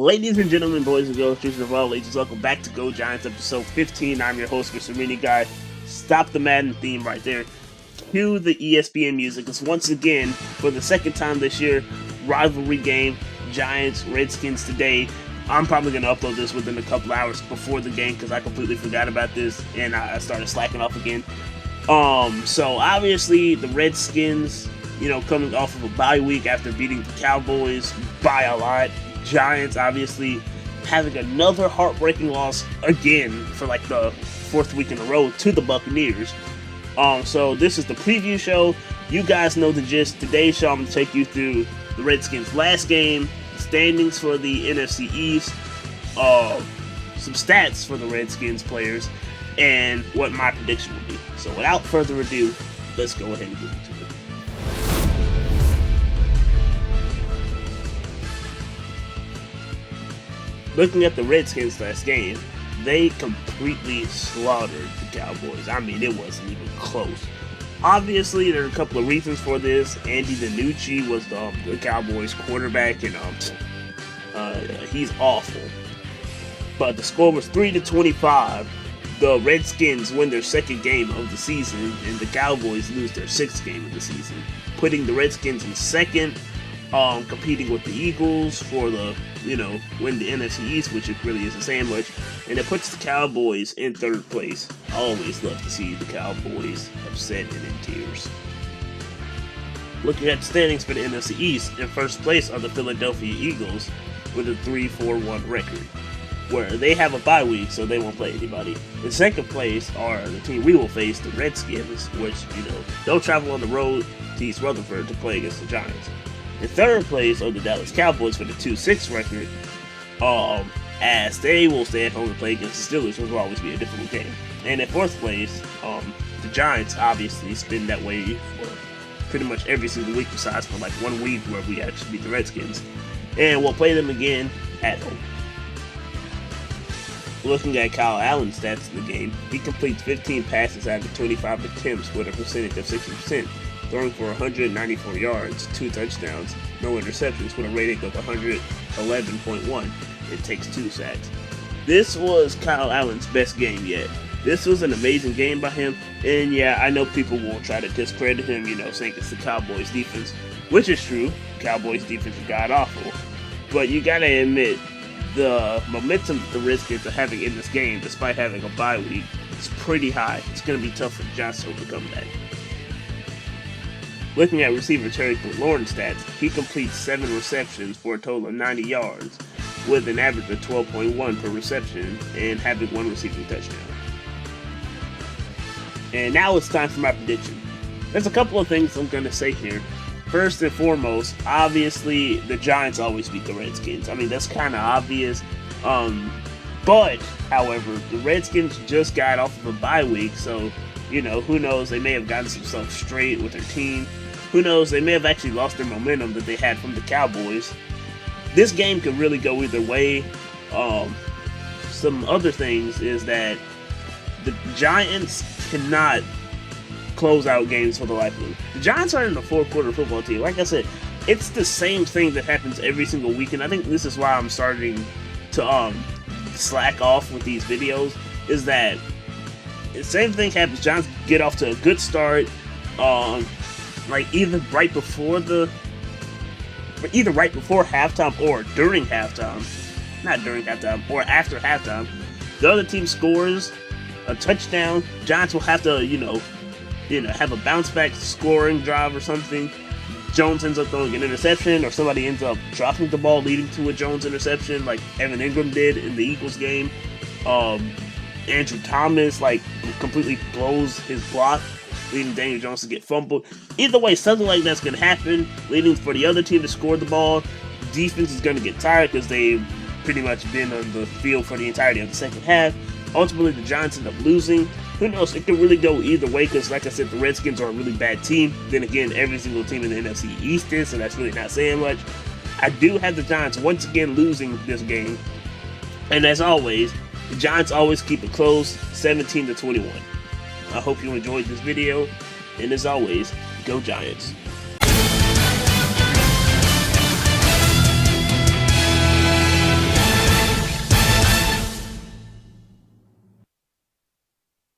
Ladies and gentlemen, boys and girls, children of all ages, welcome back to Go Giants episode 15. I'm your host, Mr. Mini Guy. Stop the Madden theme right there. Cue the ESPN music. It's once again, for the second time this year, rivalry game, Giants, Redskins today. I'm probably going to upload this within a couple hours before the game because I completely forgot about this and I started slacking off again. So obviously the Redskins, coming off of a bye week after beating the Cowboys by a lot. Giants obviously having another heartbreaking loss again for like the fourth week in a row to the Buccaneers. So this is the preview show. You guys know the gist. Today's show, I'm going to take you through the Redskins' last game, standings for the NFC East, some stats for the Redskins players, and what my prediction will be. So without further ado, let's go ahead and get into it. Looking at the Redskins' last game, they completely slaughtered the Cowboys. I mean, it wasn't even close. Obviously, there are a couple of reasons for this. Andy DiNucci was the Cowboys quarterback, and he's awful. But the score was 3-25. The Redskins win their second game of the season, and the Cowboys lose their sixth game of the season, putting the Redskins in second, competing with the Eagles for the, win the NFC East, which it really isn't saying much, and it puts the Cowboys in third place. I always love to see the Cowboys upset and in tears. Looking at the standings for the NFC East, in first place are the Philadelphia Eagles with a 3-4-1 record, where they have a bye week, so they won't play anybody. In second place are the team we will face, the Redskins, which, they'll travel on the road to East Rutherford to play against the Giants. In third place are the Dallas Cowboys with a 2-6 record, as they will stay at home and play against the Steelers, which will always be a difficult game. And in fourth place, the Giants obviously spin that way for pretty much every single week besides for like 1 week where we actually beat the Redskins. And we'll play them again at home. Looking at Kyle Allen's stats in the game, he completes 15 passes out of 25 attempts with a percentage of 60%. Throwing for 194 yards, 2 touchdowns, no interceptions, with a rating of 111.1. It takes 2 sacks. This was Kyle Allen's best game yet. This was an amazing game by him, and yeah, I know people will try to discredit him, saying it's the Cowboys defense, which is true. Cowboys defense is god-awful. But you gotta admit, the momentum the Redskins are having in this game, despite having a bye week, is pretty high. It's gonna be tough for the Giants to overcome that. Looking at receiver Terry McLaurin's stats, he completes 7 receptions for a total of 90 yards, with an average of 12.1 per reception, and having 1 receiving touchdown. And now it's time for my prediction. There's a couple of things I'm going to say here. First and foremost, obviously, the Giants always beat the Redskins. I mean, that's kind of obvious. But, however, the Redskins just got off of a bye week, so, who knows? They may have gotten some stuff straight with their team. Who knows? They may have actually lost their momentum that they had from the Cowboys. This game could really go either way. Some other things is that the Giants cannot close out games for the life of them. The Giants are in the fourth quarter football team. Like I said, it's the same thing that happens every single week, and I think this is why I'm starting to slack off with these videos, is that the same thing happens. Giants get off to a good start, either right before halftime or during halftime. Not during halftime, or after halftime. The other team scores a touchdown. Giants will have to, have a bounce back scoring drive or something. Jones ends up throwing an interception, or somebody ends up dropping the ball leading to a Jones interception, like Evan Ingram did in the Eagles game. Andrew Thomas completely blows his block, leading Daniel Jones to get fumbled. Either way, something like that's going to happen, leading for the other team to score the ball. Defense is going to get tired because they've pretty much been on the field for the entirety of the second half. Ultimately, the Giants end up losing. Who knows? It could really go either way because, like I said, the Redskins are a really bad team. Then again, every single team in the NFC East is, so that's really not saying much. I do have the Giants once again losing this game. And as always, the Giants always keep it close, 17-21. I hope you enjoyed this video, and as always, go Giants.